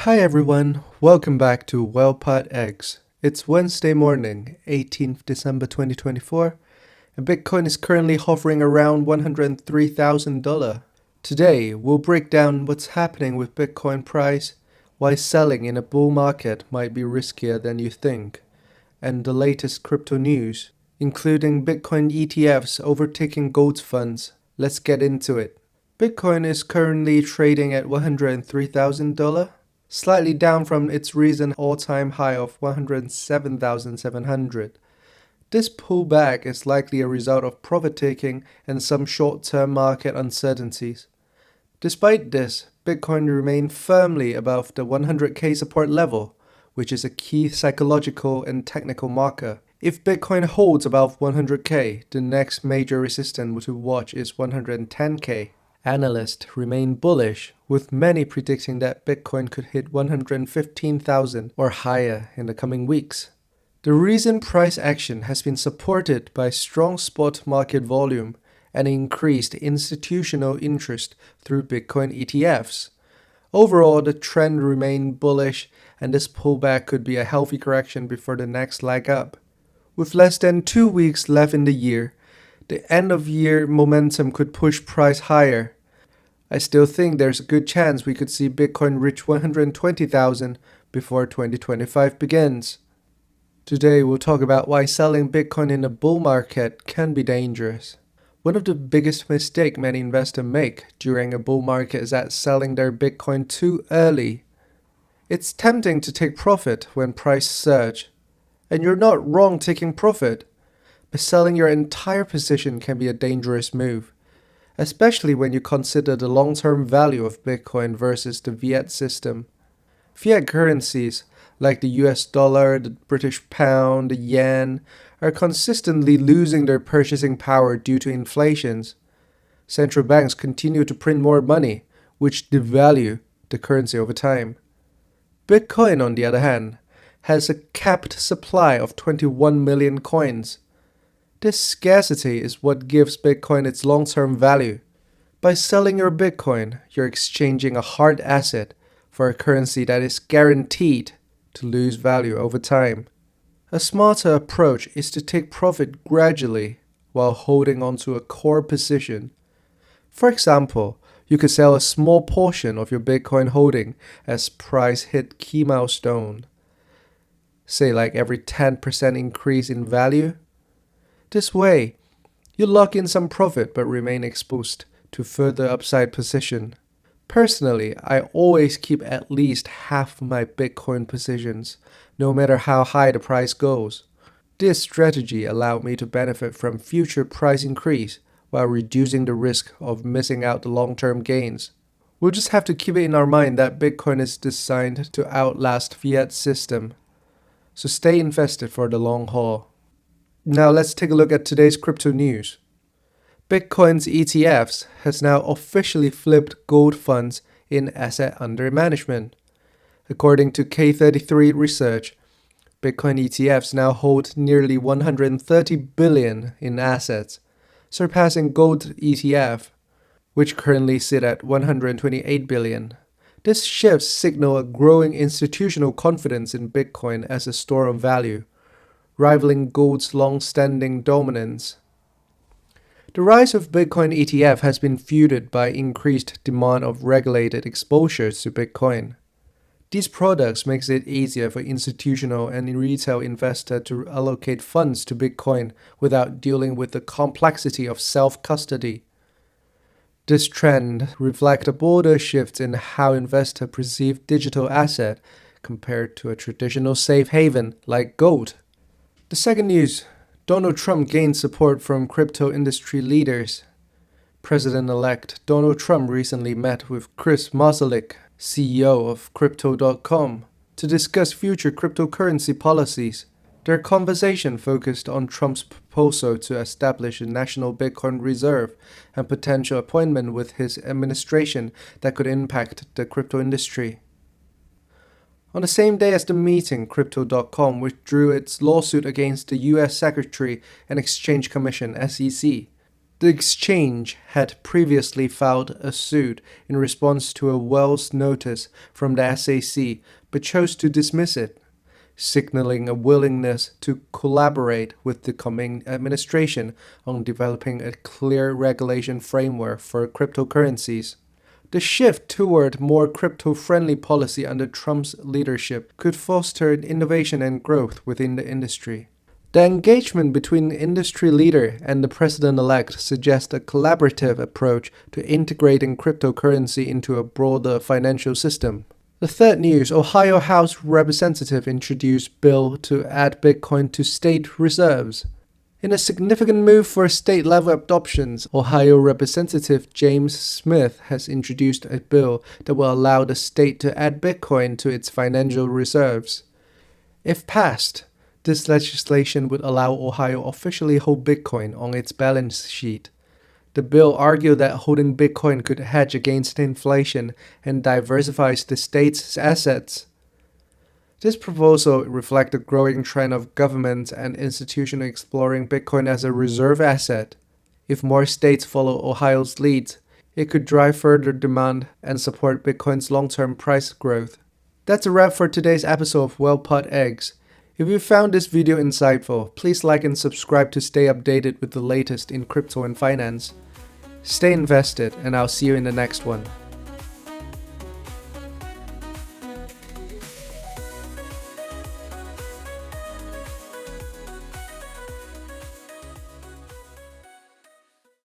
Hi everyone, welcome back to Wellpot X. It's Wednesday morning, 18th December 2024, and Bitcoin is currently hovering around $103,000. Today, we'll break down what's happening with Bitcoin price, why selling in a bull market might be riskier than you think, and the latest crypto news, including Bitcoin ETFs overtaking gold funds. Let's get into it. Bitcoin is currently trading at $103,000. Slightly down from its recent all-time high of 107,700. This pullback is likely a result of profit-taking and some short-term market uncertainties. Despite this, Bitcoin remained firmly above the 100k support level, which is a key psychological and technical marker. If Bitcoin holds above 100k, the next major resistance to watch is 110k. Analysts remain bullish, with many predicting that Bitcoin could hit 115,000 or higher in the coming weeks. The recent price action has been supported by strong spot market volume and increased institutional interest through Bitcoin ETFs. Overall, the trend remained bullish, and this pullback could be a healthy correction before the next leg up. With less than 2 weeks left in the year, the end-of-year momentum could push price higher. I still think there's a good chance we could see Bitcoin reach 120,000 before 2025 begins. Today we'll talk about why selling Bitcoin in a bull market can be dangerous. One of the biggest mistakes many investors make during a bull market is that selling their Bitcoin too early. It's tempting to take profit when prices surge, and you're not wrong taking profit. But selling your entire position can be a dangerous move, especially when you consider the long-term value of Bitcoin versus the fiat system. Fiat currencies, like the US dollar, the British pound, the yen, are consistently losing their purchasing power due to inflations. Central banks continue to print more money, which devalue the currency over time. Bitcoin, on the other hand, has a capped supply of 21 million coins. This scarcity is what gives Bitcoin its long-term value. By selling your Bitcoin, you're exchanging a hard asset for a currency that is guaranteed to lose value over time. A smarter approach is to take profit gradually while holding onto a core position. For example, you could sell a small portion of your Bitcoin holding as price hit key milestone. Say like every 10% increase in value. This way, you lock in some profit but remain exposed to further upside position. Personally, I always keep at least half my Bitcoin positions, no matter how high the price goes. This strategy allowed me to benefit from future price increase while reducing the risk of missing out the long-term gains. We'll just have to keep it in our mind that Bitcoin is designed to outlast fiat system, so stay invested for the long haul. Now let's take a look at today's crypto news. Bitcoin's ETFs has now officially flipped gold funds in asset under management. According to K33 research, Bitcoin ETFs now hold nearly 130 billion in assets, surpassing gold ETF, which currently sit at 128 billion. This shift signals a growing institutional confidence in Bitcoin as a store of value, rivaling gold's long-standing dominance. The rise of Bitcoin ETF has been fueled by increased demand of regulated exposures to Bitcoin. These products makes it easier for institutional and retail investors to allocate funds to Bitcoin without dealing with the complexity of self-custody. This trend reflects a broader shift in how investors perceive digital assets compared to a traditional safe haven like gold. The second news, Donald Trump gained support from crypto industry leaders. President-elect Donald Trump recently met with Chris Marszalek, CEO of Crypto.com, to discuss future cryptocurrency policies. Their conversation focused on Trump's proposal to establish a national Bitcoin reserve and potential appointment with his administration that could impact the crypto industry. On the same day as the meeting, Crypto.com withdrew its lawsuit against the U.S. Secretary and Exchange Commission (SEC). The exchange had previously filed a suit in response to a Wells notice from the SEC, but chose to dismiss it, signaling a willingness to collaborate with the coming administration on developing a clear regulation framework for cryptocurrencies. The shift toward more crypto-friendly policy under Trump's leadership could foster innovation and growth within the industry. The engagement between the industry leader and the president-elect suggests a collaborative approach to integrating cryptocurrency into a broader financial system. The third news, Ohio House Representative introduced bill to add Bitcoin to state reserves. In a significant move for state-level adoptions, Ohio Representative James Smith has introduced a bill that will allow the state to add Bitcoin to its financial reserves. If passed, this legislation would allow Ohio officially hold Bitcoin on its balance sheet. The bill argued that holding Bitcoin could hedge against inflation and diversifies the state's assets. This proposal reflects a growing trend of governments and institutions exploring Bitcoin as a reserve asset. If more states follow Ohio's lead, it could drive further demand and support Bitcoin's long-term price growth. That's a wrap for today's episode of Well-Pot Eggs. If you found this video insightful, please like and subscribe to stay updated with the latest in crypto and finance. Stay invested, and I'll see you in the next one.